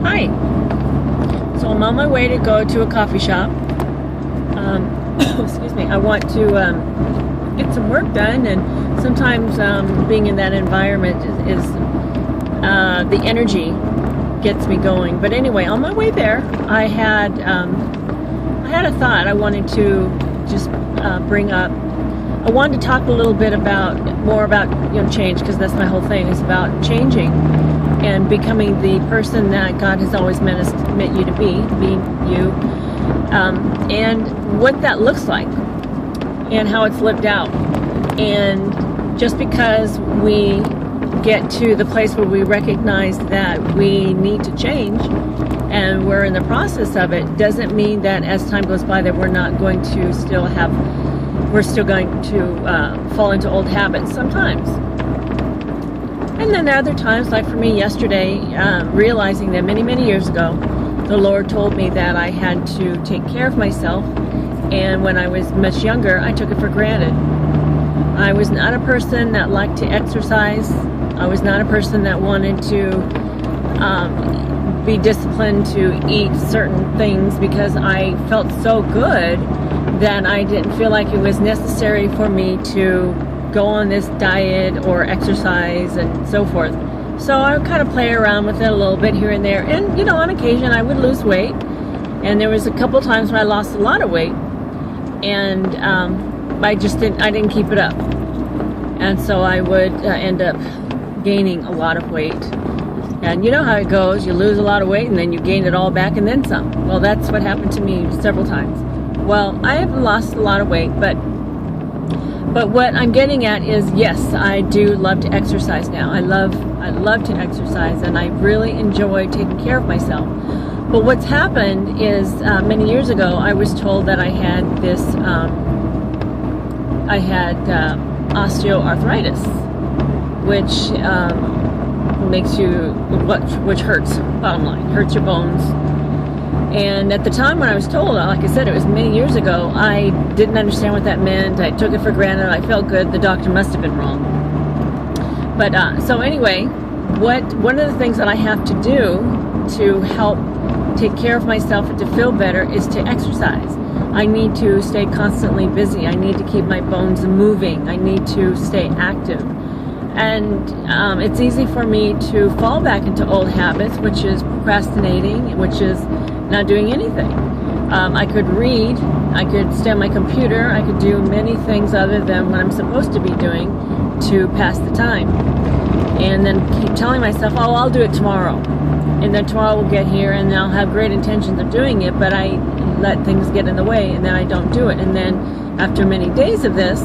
Hi. So I'm on my way to go to a coffee shop. Excuse me. I want to get some work done, and sometimes being in that environment is the energy gets me going. But anyway, on my way there, I had a thought I wanted to just bring up. I wanted to talk a little bit more about change, because that's my whole thing, is about changing and becoming the person that God has always meant you to be you, and what that looks like and how it's lived out. And just because we get to the place where we recognize that we need to change and we're in the process of it, doesn't mean that as time goes by that we're not going to we're still going to fall into old habits sometimes. And then there are other times, like for me yesterday, realizing that many years ago, the Lord told me that I had to take care of myself. And when I was much younger, I took it for granted. I was not a person that liked to exercise. I was not a person that wanted to be disciplined to eat certain things, because I felt so good that I didn't feel like it was necessary for me to go on this diet or exercise and so forth. So I would kind of play around with it a little bit here and there. And, on occasion I would lose weight. And there was a couple times where I lost a lot of weight. And I didn't keep it up. And so I would end up gaining a lot of weight. And you know how it goes. You lose a lot of weight and then you gain it all back and then some. Well, that's what happened to me several times. Well, I have lost a lot of weight, but what I'm getting at is, yes, I do love to exercise now. I love to exercise, and I really enjoy taking care of myself. But what's happened is, many years ago, I was told that I had osteoarthritis, which hurts. Bottom line, hurts your bones. And at the time when I was told, like I said, it was many years ago, I didn't understand what that meant. I took it for granted. I felt good. The doctor must have been wrong. But so anyway, one of the things that I have to do to help take care of myself and to feel better is to exercise. I need to stay constantly busy. I need to keep my bones moving. I need to stay active. And it's easy for me to fall back into old habits, which is procrastinating, which is not doing anything. I could read, I could stay on my computer, I could do many things other than what I'm supposed to be doing to pass the time. And then keep telling myself, oh, I'll do it tomorrow. And then tomorrow will get here and I'll have great intentions of doing it, but I let things get in the way and then I don't do it. And then after many days of this,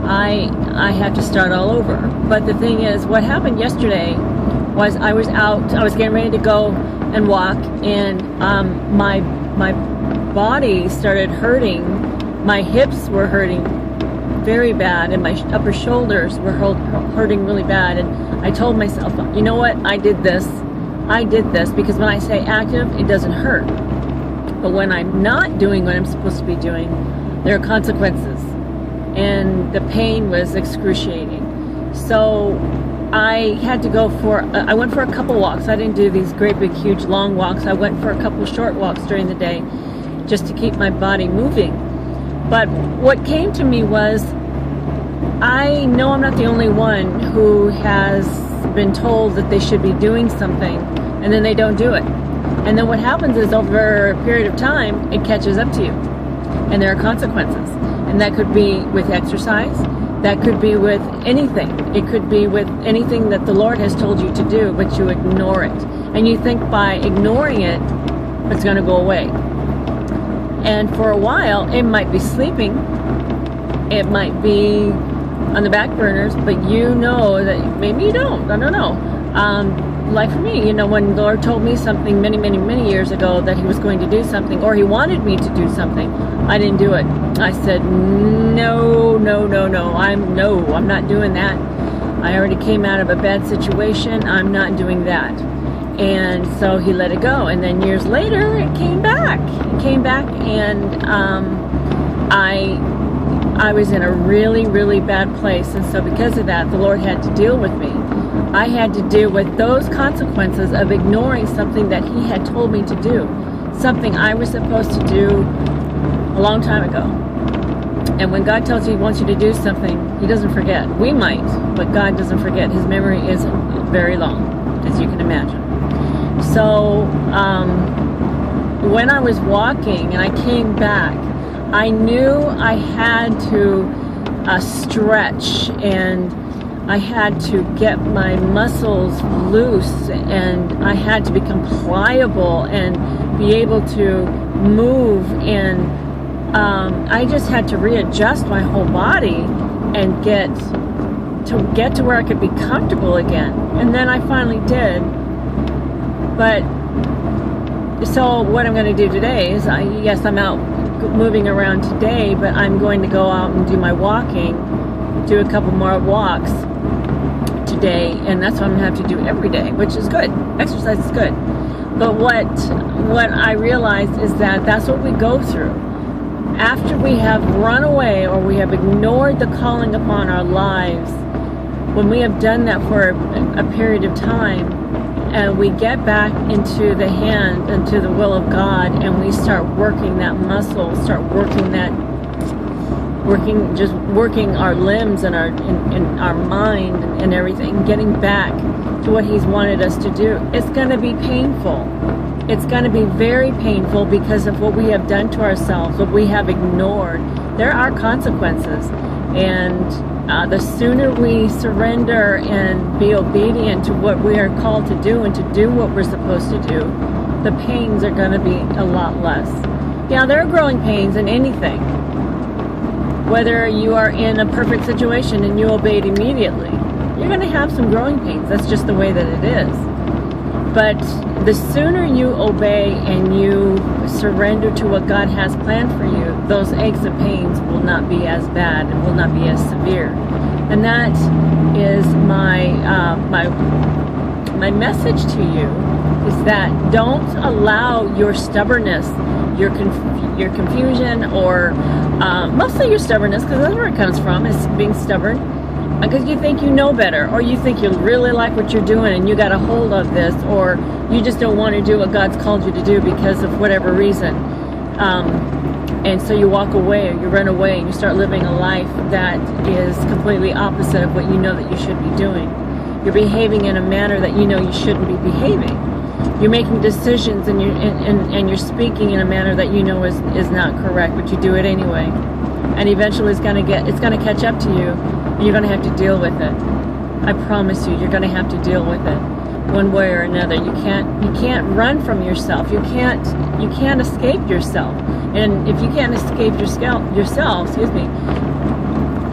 I have to start all over. But the thing is, what happened yesterday was I was getting ready to go and walk, and my body started hurting. My hips were hurting very bad, and my upper shoulders were hurting really bad. And I told myself, you know what, I did this because when I stay active, it doesn't hurt. But when I'm not doing what I'm supposed to be doing, there are consequences. And the pain was excruciating. So I had to I went for a couple walks. I didn't do these great big huge long walks. I went for a couple short walks during the day just to keep my body moving. But what came to me was, I know I'm not the only one who has been told that they should be doing something and then they don't do it. And then what happens is, over a period of time, it catches up to you. And there are consequences. And that could be with exercise. That could be with anything. It could be with anything that the Lord has told you to do, but you ignore it. And you think by ignoring it, it's going to go away. And for a while, it might be sleeping. It might be on the back burners, but you know that maybe you don't. I don't know. Like for me, when the Lord told me something many years ago that He was going to do something, or He wanted me to do something, I didn't do it. I said, no, I'm not doing that. I already came out of a bad situation. I'm not doing that. And so He let it go. And then years later, it came back. And I was in a really bad place. And so because of that, the Lord had to deal with me. I had to deal with those consequences of ignoring something that he had told me to do, something I was supposed to do a long time ago. And when God tells you he wants you to do something, he doesn't forget. We might, but God doesn't forget. His memory is very long, as you can imagine. So when I was walking and I came back, I knew I had to stretch, and I had to get my muscles loose, and I had to become pliable and be able to move, and I just had to readjust my whole body and get to where I could be comfortable again. And then I finally did. But so what I'm going to do today is, yes, I'm out moving around today, but I'm going to go out and do my walking, do a couple more walks today, and that's what I'm going to have to do every day, which is good. Exercise is good. But what I realized is that that's what we go through. After we have run away or we have ignored the calling upon our lives, when we have done that for a period of time, and we get back into the hand, into the will of God, and we start working that muscle, start working working our limbs and our mind and everything, getting back to what he's wanted us to do, it's going to be painful. It's going to be very painful because of what we have done to ourselves, what we have ignored. There are consequences, and the sooner we surrender and be obedient to what we are called to do and to do what we're supposed to do, the pains are going to be a lot less. Yeah, there are growing pains in anything. Whether you are in a perfect situation and you obeyed immediately, you're going to have some growing pains. That's just the way that it is. But the sooner you obey and you surrender to what God has planned for you, those aches and pains will not be as bad and will not be as severe. And that is my message to you, is that don't allow your stubbornness, your confusion, or mostly your stubbornness, because that's where it comes from, is being stubborn. Because you think you know better, or you think you really like what you're doing and you got a hold of this, or you just don't want to do what God's called you to do because of whatever reason. And so you walk away, or you run away, and you start living a life that is completely opposite of what you know that you should be doing. You're behaving in a manner that you know you shouldn't be behaving. You're making decisions, and you're speaking in a manner that you know is not correct, but you do it anyway. And eventually it's going to catch up to you. You're going to have to deal with it. I promise you, you're going to have to deal with it, one way or another. You can't run from yourself. You can't escape yourself. And if you can't escape yourself,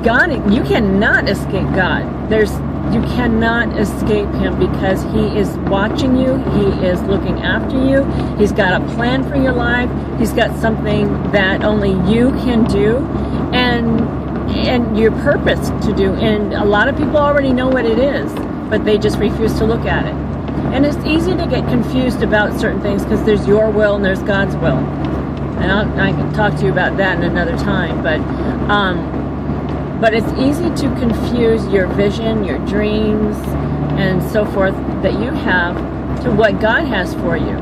God, you cannot escape God. You cannot escape him, because he is watching you. He is looking after you. He's got a plan for your life. He's got something that only you can do, and your purpose to do. And a lot of people already know what it is, but they just refuse to look at it. And it's easy to get confused about certain things, because there's your will and there's God's will. And I can talk to you about that in another time, but it's easy to confuse your vision, your dreams, and so forth that you have to what God has for you.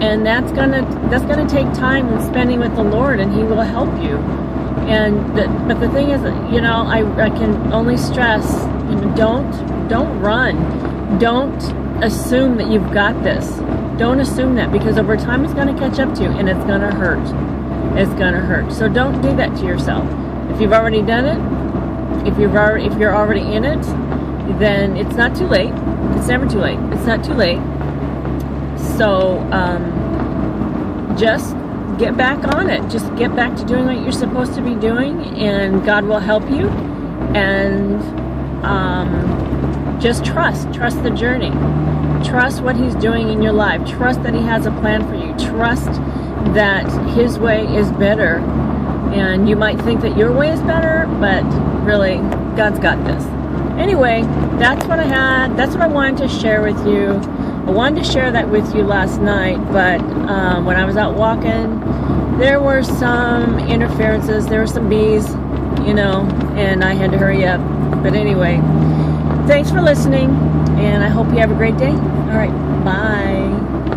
And that's gonna take time and spending with the Lord, and he will help you. But the thing is, I can only stress, don't run. Don't assume that you've got this. Don't assume that, because over time it's going to catch up to you, and it's going to hurt. It's going to hurt. So don't do that to yourself. If you've already done it, if you're already in it, then it's not too late. It's never too late. It's not too late. So just get back on it. Just get back to doing what you're supposed to be doing, and God will help you. And just trust the journey. Trust what he's doing in your life. Trust that he has a plan for you. Trust that his way is better. And you might think that your way is better, but really, God's got this. Anyway, that's what I had. That's what I wanted to share with you. I wanted to share that with you last night, but when I was out walking, there were some interferences. There were some bees, and I had to hurry up. But anyway, thanks for listening. And I hope you have a great day. All right, bye.